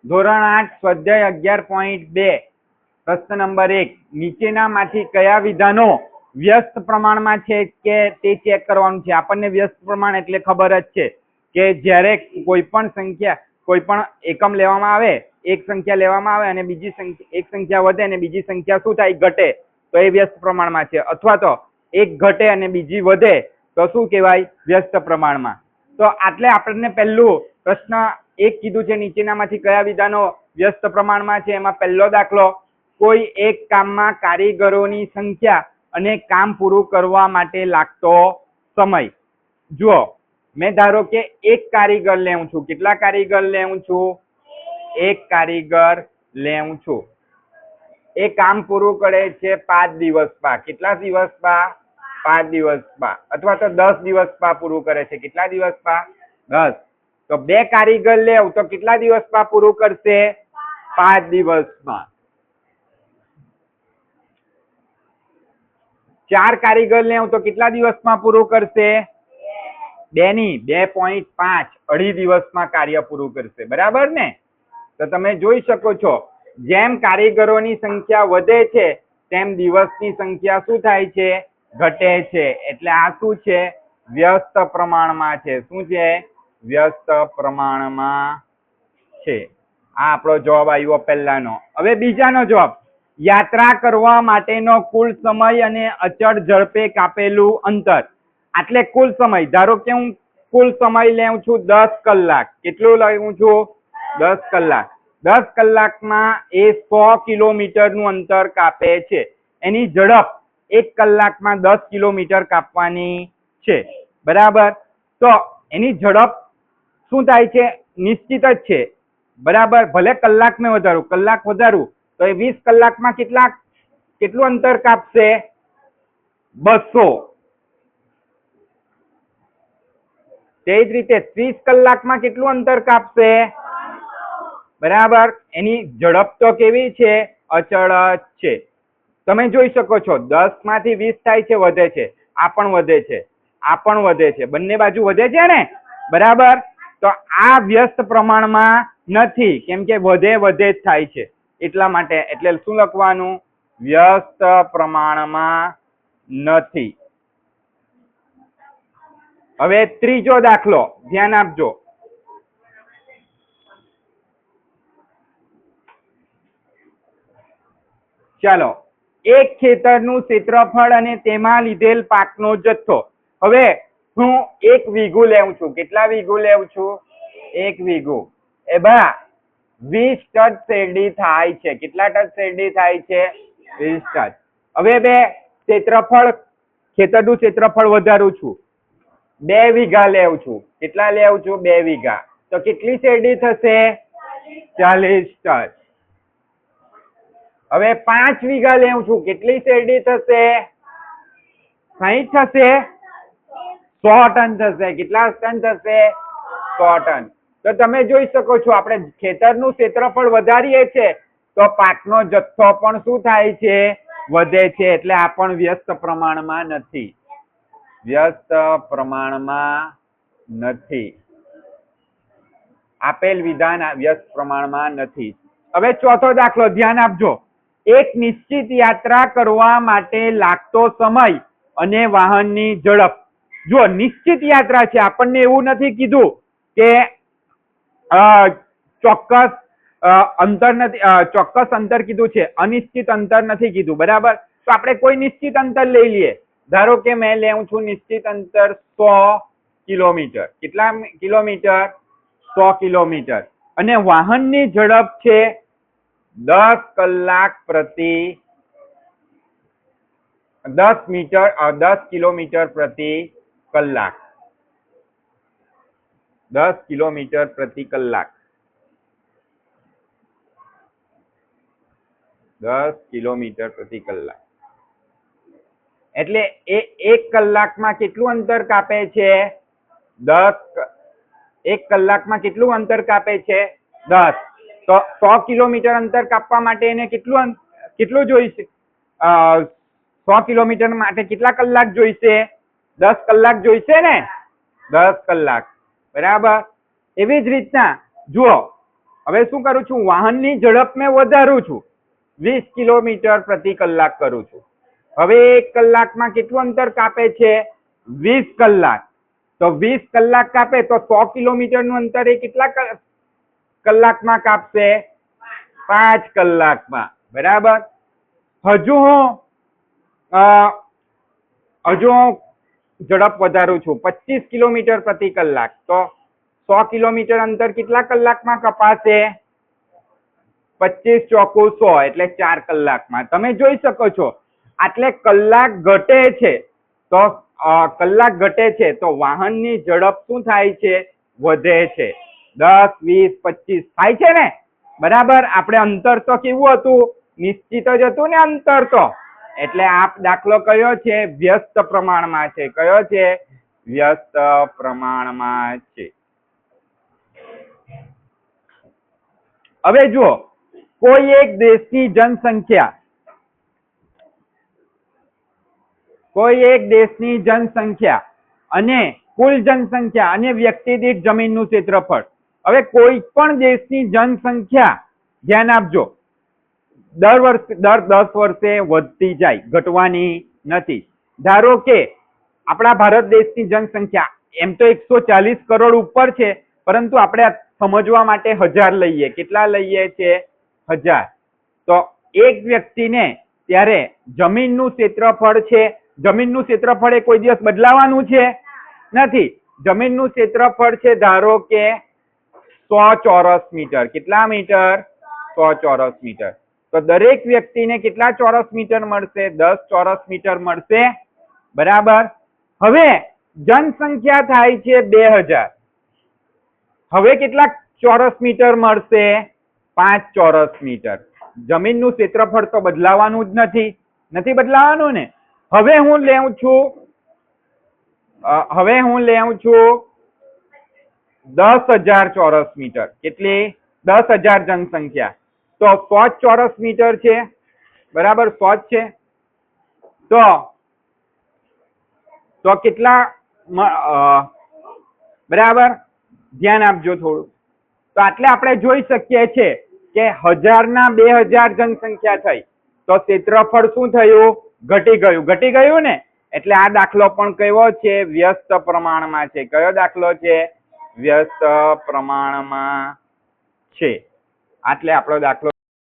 ધોરણ 8 સ્વાધ્યાય 11.2 પ્રશ્ન નંબર 1 નીચેનામાંથી કયા વિધાનો વ્યસ્ત પ્રમાણમાં છે કે તે ચેક કરવાનું છે। આપણને વ્યસ્ત પ્રમાણ એટલે ખબર જ છે કે જ્યારે કોઈ પણ સંખ્યા કોઈ પણ એકમ લેવામાં આવે, એક સંખ્યા લેવામાં આવે અને બીજી સંખ્યા એક સંખ્યા વધે અને બીજી સંખ્યા શું થાય ઘટે તો એ વ્યસ્ત પ્રમાણમાં છે, અથવા તો એક ઘટે અને બીજી વધે તો શું કહેવાય વ્યસ્ત પ્રમાણમાં। તો આટલે આપણને પહેલું પ્રશ્ન એક કીધું છે નીચેનામાંથી કયા વિધાનો વ્યસ્ત પ્રમાણમાં છે। એમાં પહેલો દાખલો, કોઈ એક કામમાં કારીગરોની સંખ્યા અને કામ પૂરું કરવા માટે લાગતો સમય। જુઓ, મેં ધારો કે એક કારીગર લેવું છું। કેટલા કારીગર લેવું છું? એક કારીગર લેવું છું। એ કામ પૂરું કરે છે 5 દિવસમાં। કેટલા દિવસમાં? 5 દિવસમાં, અથવા તો 10 દિવસમાં પૂરું કરે છે। કેટલા દિવસમાં? 10। તો બે કારીગર લેવ તો કેટલા દિવસમાં પૂરું કરશે? 5 દિવસમાં। 4 કારીગર લેવ તો કેટલા દિવસમાં પૂરું કરશે? 2 ની 2.5 અઢી દિવસમાં કાર્ય પૂરું કરશે, બરાબર ને? તો તમે જોઈ શકો છો જેમ કારીગરોની સંખ્યા વધે છે તેમ દિવસની સંખ્યા શું થાય છે? ઘટે છે। એટલે આ શું છે? વ્યસ્ત પ્રમાણમાં છે। શું છે? વ્યસ્ત પ્રમાણમાં છે। આ આપણો જવાબ આવ્યો પહેલાનો। હવે બીજાનો જવાબ, યાત્રા કરવા માટેનો કુલ સમય અને અચળ ઝડપે કાપેલું અંતર। એટલે કુલ સમય, ધારો કે હું કુલ સમય લેવું છું 10 કલાક। કેટલું લેવું છું? 10 કલાક। 10 કલાકમાં એ 100 કિલોમીટરનું અંતર કાપે છે। એની ઝડપ 1 કલાકમાં 10 કિલોમીટર કાપવાની છે, બરાબર? તો એની ઝડપ શું થાય છે? નિશ્ચિત જ છે, બરાબર? ભલે કલાક મેં વધારું, કલાક વધારું તો એ 20 કલાકમાં કેટલું અંતર કાપશે? 200। તે જ રીતે 30 કલાકમાં કેટલું અંતર કાપશે? બરાબર? એની ઝડપ તો કેવી છે? અચળ જ છે। તમે જોઈ શકો છો 10 માંથી 20 થાય છે, વધે છે, આ પણ વધે છે, આ પણ વધે છે, બંને બાજુ વધે છે ને, બરાબર? તો આ વ્યસ્ત પ્રમાણમાં નથી, કેમ કે વધે જ થાય છે એટલા માટે। એટલે શું લખવાનું? વ્યસ્ત પ્રમાણમાં નથી। હવે ત્રીજો દાખલો ધ્યાન આપજો। ચાલો, એક ખેતરનું ક્ષેત્રફળ અને તેમાં લીધેલ પાકનો જથ્થો। હવે હું 1 વીઘું લેવું છું। કેટલા વીઘું લેવું છું? 1 વીઘું। એ બા 20 ટન શેરડી થાય છે। કેટલા ટન શેરડી થાય છે? 20 ટન। હવે બે ક્ષેત્રફળ, ખેતરનું ક્ષેત્રફળ વધારું છું, 2 વીઘા લેવું છું। કેટલા લેવું છું? 2 વીઘા। તો કેટલી શેરડી થશે? 40 ટન। હવે 5 વીઘા લેવું છું। કેટલી શેરડી થશે? 60 થશે? 100 ટન થશે। કેટલા ટન થશે? 100 ટન। તો તમે જોઈ શકો છો આપણે ખેતરનું ક્ષેત્રફળ વધારીએ છે તો પાકનો જથ્થો પણ શું થાય છે? વધે છે। એટલે આ પણ વ્યસ્ત પ્રમાણમાં નથી, વ્યસ્ત પ્રમાણમાં નથી। આપેલ વિધાન વ્યસ્ત પ્રમાણમાં નથી। હવે ચોથો દાખલો ધ્યાન આપજો। એક નિશ્ચિત યાત્રા કરવા માટે લાગતો સમય અને વાહનની ઝડપ। જો નિશ્ચિત યાત્રા છે, આપણને એવું નથી કીધું કે ચોક્કસ અંતર નથી, ચોક્કસ અંતર કીધું છે, અનિશ્ચિત અંતર નથી કીધું, બરાબર? તો આપણે કોઈ નિશ્ચિત અંતર લઈ લઈએ। ધારો કે મેં લેવું છું નિશ્ચિત અંતર 100 કિલોમીટર। કેટલા કિલોમીટર? 100 કિલોમીટર। અને વાહનની ઝડપ છે 10 કલાક પ્રતિ 10 કિલોમીટર પ્રતિ કલાક। 10 કિલોમીટર પ્રતિ કલાક। 10 કિલોમીટર પ્રતિ કલાક। એટલે એ 1 કલાકમાં કેટલું અંતર કાપે છે? 1 કલાકમાં કેટલું અંતર કાપે છે? 10। તો 100 કિલોમીટર અંતર કાપવા માટે એને કેટલું જોઈશે? 100 કિલોમીટર માટે કેટલા કલાક જોઈશે? 10 કલાક જોઈશે ને? 10 કલાક, બરાબર? એવી જ રીતના જુઓ, હવે શું કરું છું, વાહનની ઝડપ મેં વધારું છું, 20 કિલોમીટર પ્રતિ કલાક કરું છું. હવે 1 કલાકમાં કેટલું અંતર કાપે છે, 20 કલાક. તો 20 કલાક કાપે તો 100 કિલોમીટરનું અંતર એ કેટલા કલાકમાં કાપશે, 5 કલાકમાં. બરાબર. હજુ હું ઝડપ વધારું છું, 25 કિલોમીટર પ્રતિ કલાક. તો 100 કિલોમીટર અંતર કેટલા કલાકમાં કપાશે, 25 ચોકુ 100 એટલે 4 કલાકમાં. તમે જોઈ શકો છો આટલે કલાક ઘટે છે. તો કલાક ઘટે છે તો વાહનની ઝડપ શું થાય છે, વધે છે. 10, 20, 25 થાય છે ને. બરાબર. આપણે અંતર તો કેવું હતું, નિશ્ચિત જ હતું ને અંતર તો. એટલે આ દાખલો કયો છે, વ્યસ્ત પ્રમાણમાં છે. કયો છે, વ્યસ્ત પ્રમાણમાં છે. હવે જુઓ, કોઈ એક દેશની જનસંખ્યા અને કુલ જનસંખ્યા અને વ્યક્તિ દીઠ જમીનનું ક્ષેત્રફળ. હવે કોઈ પણ દેશની જનસંખ્યા, ધ્યાન આપજો, દર 10 વર્ષે વધતી જાય, ઘટવાની નથી. ધારો કે આપણા ભારત દેશની જનસંખ્યા એમ તો 140 કરોડ ઉપર છે, પરંતુ આપણે સમજવા માટે 1000 લઈએ. કેટલા લઈએ છે, 1000. તો એક વ્યક્તિને ત્યારે જમીનનું ક્ષેત્રફળ છે, જમીનનું ક્ષેત્રફળ એ કોઈ દિવસ બદલાવાનું છે નથી. જમીનનું ક્ષેત્રફળ છે ધારો કે 100 ચોરસ મીટર. કેટલા મીટર, 100 ચોરસ મીટર. તો દરેક વ્યક્તિને કેટલા ચોરસ મીટર મળશે, 10 ચોરસ મીટર મળશે. બરાબર. હવે જનસંખ્યા થાય છે 2000. હવે કેટલા ચોરસ મીટર મળશે, 5 ચોરસ મીટર. જમીનનું ક્ષેત્રફળ તો બદલાવાનું જ નથી બદલાવાનું ને. હવે હું લેવું છું 10,000 ચોરસ મીટર. કેટલી, 10,000 જનસંખ્યા. તો 100 ચોરસ મીટર છે. બરાબર, 100 છે. તો કેટલા, બરાબર, ધ્યાન આપજો થોડું. તો આટલે આપણે જોઈ શકીએ છીએ કે 1000 ના 2000 જનસંખ્યા થઈ તો ક્ષેત્રફળ શું થયું, ઘટી ગયું ને. એટલે આ દાખલો પણ કયો છે, વ્યસ્ત પ્રમાણમાં છે. કયો દાખલો છે, વ્યસ્ત પ્રમાણમાં છે. આટલે આપણો દાખલો